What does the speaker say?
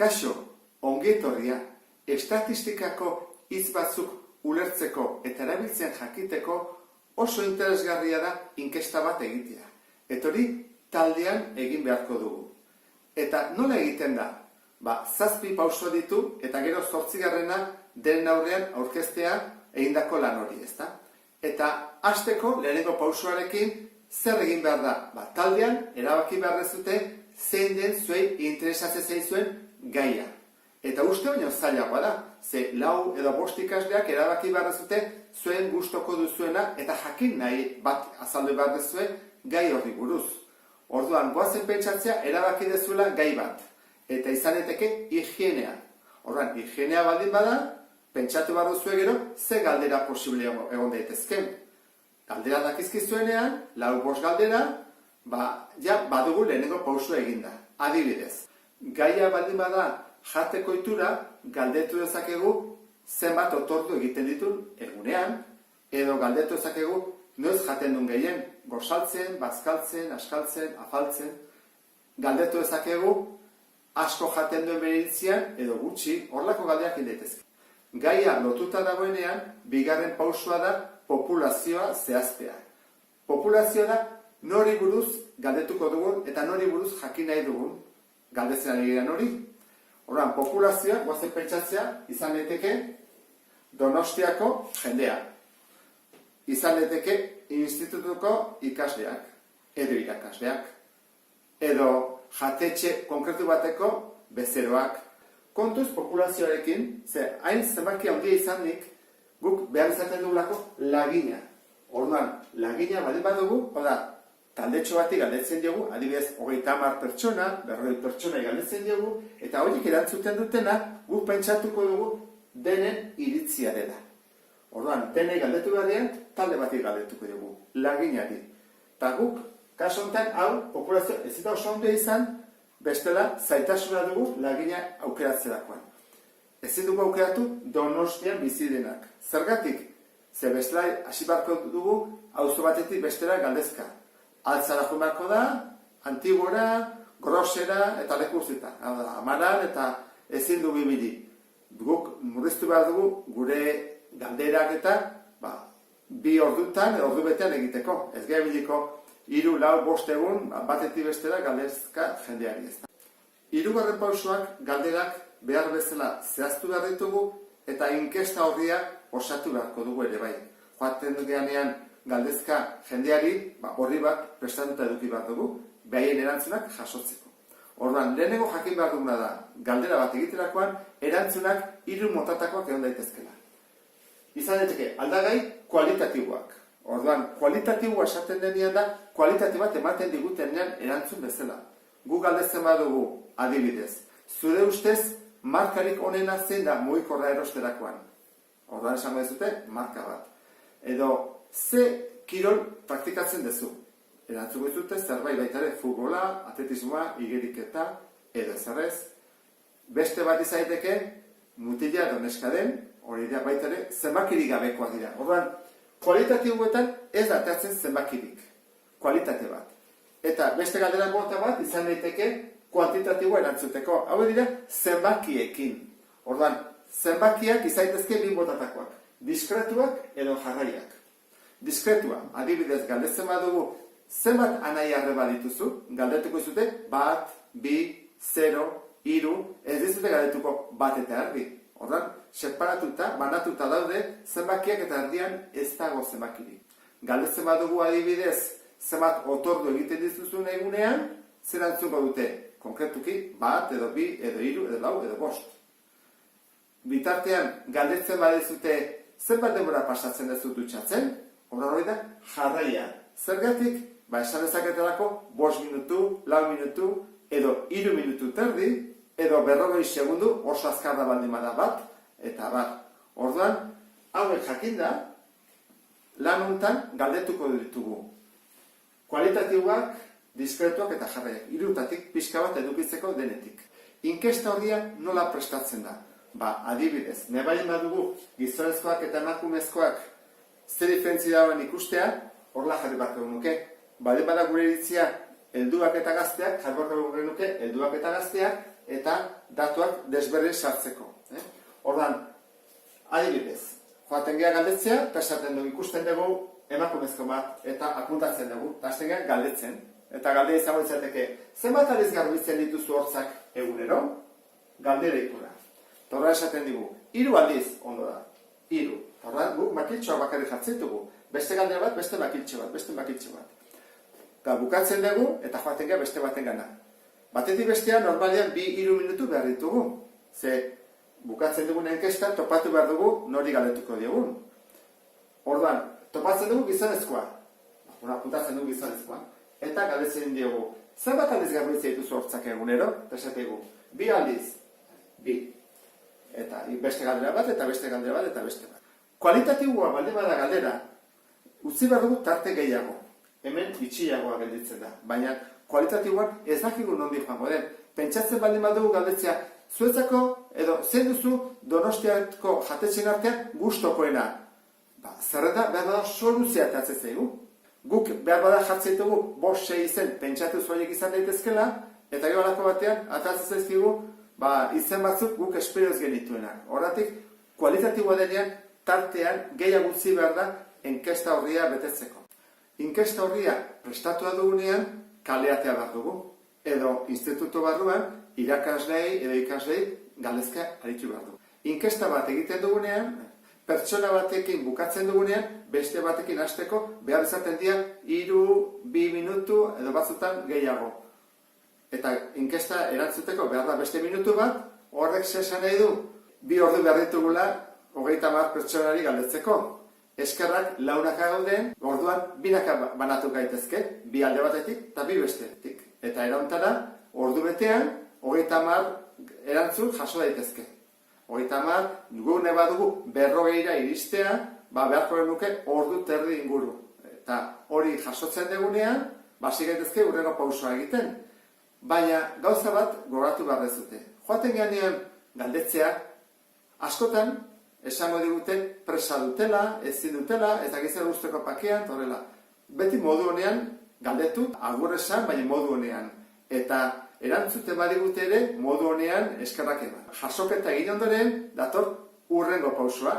Kaixo, ongietorria, estatistikako hitz batzuk ulertzeko eta erabiltzen jakiteko oso interesgarria da inkesta bat egitea. Eta hori taldean egin beharko dugu. Eta nola egiten da? 7 pauso ditu eta gero 8. denen aurrean aurkeztea egindako lan hori, ezta? Eta hasteko lehenengo pausoarekin zer egin behar da? Taldean erabaki behar dezute zein den zuei interesatzen zaizuen gaia. Eta uste baino zailagoa da, ze 4 edo 5 ikasleak erabaki behar dezute zuen gustoko duzuena eta jakin nahi bat azaldu behar dezue gai horri buruz. Orduan, goazen pentsatzea erabaki dezuela gai bat. Eta izan daiteke higienea. Orduan, higienea baldin bada, pentsatu behar duzue gero, ze galdera posible egon daitezken. Galdera dakizkizuenean, 4-5 galdera, badugu lehenengo pauso eginda. Adibidez, gaia baldin bada jateko ohitura, galdetu dezakegu zenbat otordu egiten ditun egunean, edo galdetu dezakegu noiz jaten duen gehien, gosaltzen, bazkaltzen, askaltzen, afaltzen. Galdetu dezakegu asko jaten duen bere iritzian, edo gutxi, horlako galdeak daitezke. Gaia lotuta dagoenean, 2. pausoa da populazioa zehaztea. Populazioa da nori buruz galdetuko dugun eta nori buruz jakin nahi dugun galdetzen ari geran hori. Horran, populazioa, goazen pentsatzea, izan daiteke Donostiako jendea. Izan daiteke institutuko ikasleak, edo irakasleak, edo jatetxe konkretu bateko bezeroak. Kontuz populazioarekin, hain zenbaki handia izanik, guk behar izaten dugulako lagina. Orduan, lagina baldin badugu, taldetxo bati galdetzen diogu, adibidez, 30 pertsona, 40 pertsona galdetzen diogu, eta horiek erantzuten dutena, guk pentsatuko dugu denen iritzia dela. Orduan, denei galdetu beharrean, talde bati galdetuko dugu, laginari. Eta guk, kaso honetan, populazio ez eta oso ondo izan, bestela zaitasuna dugu lagina aukeratzerakoan. Ezin dugu aukeratu Donostian bizi denak. Zergatik? Ze bestela hasi beharko dugu auzo batetik bestera galdezka. Altzara joan beharko da, Antigora, Grosera eta leku guztietan. Amaran eta ezin dugu ibili. Guk murriztu behar dugu gure galderak eta 2 ordutan edo ordu betean egiteko. Ez gara biliko 3, 4, 5 egun batetik bestera galdezka jendeari ez da. 3. pausoak galderak behar bezala zehaztu behar ditugu eta inkesta horria osatu beharko dugu ere bai. Joaten dugeanean galdezka jendeari horri bat prestatuta eduki behar dugu, behaien erantzunak jasotzeko. Orduan, lehenengo jakin behar duguna da, galdera bat egiterakoan, erantzunak 3 motatakoak egon daitezkela. Izan daiteke, aldagai kualitatiboak. Orduan, kualitatiboa esaten denean da, kualitatibat ematen digutenean erantzun bezala. Gu galdetzen badugu, adibidez, zure ustez, markarik onena zein da mugikorra erosterakoan. Orduan esango dezute, marka bat. Edo, ze kirol praktikatzen dezu. Erantzuko dizute, zerbait baitare, futbola, atletismoa, igeriketa, edo ezarrez. Beste bat izaiteke, mutila edo neska den, hori da baitare, zenbakirik gabekoak dira. Orduan, kualitatiboetan ez da ateratzen zenbakirik. Kualitate bat. Eta beste galdera mota bat izan daiteke kuantitatiboa erantzuteko. Hau dira zenbakiekin. Orduan, zenbakiak izaitezke 2 motatakoak. Diskretuak edo jarraiak. Diskretua, adibidez galdetzen badugu zenbat anai arreba dituzu, galdetuko zute 1, 2, 0, 3, ez dizute galdetuko 1 eta erdi. Orduan, separatuta, banatuta daude, zenbakiak eta erdian ez dago zenbakirik. Galdetzen badugu adibidez, zenbat otordu egiten dituzun egunean, zer antzuko dute, konkretuki, 1, edo 2, edo 3, edo 4, edo 5. Bitartean, galdetzen badizute, zenbat denbora pasatzen dezu dutxatzen, hori da, jarraia. Zergatik, esan dezaketelako, 5 minutu, 4 minutu, edo 3 minutu terdi, edo 40 segundu, oso azkarra baldin bada bat, eta bat. Orduan, hauek jakinda, lan honetan galdetuko ditugu. Kualitatiboak, diskretuak eta jarraiak. 3 pixka bat edukitzeko denetik. Inkesta horria nola prestatzen da? Adibidez, nebaien badugu gizonezkoak eta emakumezkoak zer diferentzi dagoen ikustea, horla jarri barko nuke. Bada gure iritzia helduak eta gazteak, jarri barko nuke helduak eta gazteak, eta datuak desberdin sartzeko. Ordan, adibidez, joaten gea galdetzea, eta esaten dugu ikusten dugu emakumezko bat, eta apuntatzen dugu, eta hasten gea galdetzen. Eta galdera izango izateke, zenbat aldiz garbitzen dituzu hortzak egunero? Galdera ikura. Eta horra esaten digu, 3 aldiz, ondo da, 3. Eta horra, guk makiltxoa bakarrik jartzen dugu. Beste galdera bat, beste makiltxo bat, beste makiltxo bat. Eta bukatzen dugu, eta joaten gea beste baten gana. Batetik bestea, normalian 2-3 minutu behar ditugu. Ze, bukatzen dugun enkesta, topatu behar dugu, nori galdetuko diogun. Orduan, topatzen dugu gizonezkoa. Apuntatzen dugu gizonezkoa. Eta galdetzen diogu, zenbat aldiz garbitzen dituzu hortzak egunero? Eta esategu, 2 aldiz, 2. Eta beste galdera bat, eta beste galdera bat, eta beste bat. Kualitatiboa baldin bada galdera, utzi behar dugu tarte gehiago. Hemen itxiagoa gelditzen da. Baina kualitatiboan ez dakigu nondi joango den. Pentsatzen baldin badugu galdetzea, zuetzako, edo zein duzu Donostiako jatetxen artean gustokoena. Zerrenda behar bada soluzia atatzen zaigu. Guk behar bada jartzen dugu 5-6 izen pentsatu zuaiek izan daitezkela, eta gero alako batean atatzen zaizkigu izen batzuk guk esperoz genituenak. Horratik, kualitatiboa denean, tartean gehiago utzi behar da inkesta horria betetzeko. Inkesta horria prestatua dugunean, kaleatea behar dugu. Edo instituto barruan, irakaslei edo ikaslei galdezka aritu behar dugu. Inkesta bat egiten dugunean, pertsona batekin bukatzen dugunean, beste batekin hasteko behar izaten dira 3-2 minutu edo batzutan gehiago. Eta inkesta erantzuteko behar da beste minutu bat, horrek zesan nahi du, 2 ordu behar ditugula 30 pertsonari galdetzeko. Eskerrak launaka gauden, orduan binaka banatu gaitezke, 2 alde batetik eta 2 bestetik. Eta erauntara, ordu betean, 30 erantzun jaso daitezke. 30, gune badugu 40ra iristea, beharko genuke ordu terdi inguru. Eta hori jasotzen degunean, basi gaitezke hurrengo pausoa egiten. Baina gauza bat gogoratu behar dezute. Joaten ganean galdetzea, askotan esango digute presa dutela, ezin dutela, ez dakitzen guzteko pakean, horrela. Beti modu honean galdetu, agur esan, baina modu honean. Eta erantzuten badigute ere, modu honean eskerrak eman. Jasoketa egin ondoren, dator hurrengo pausua.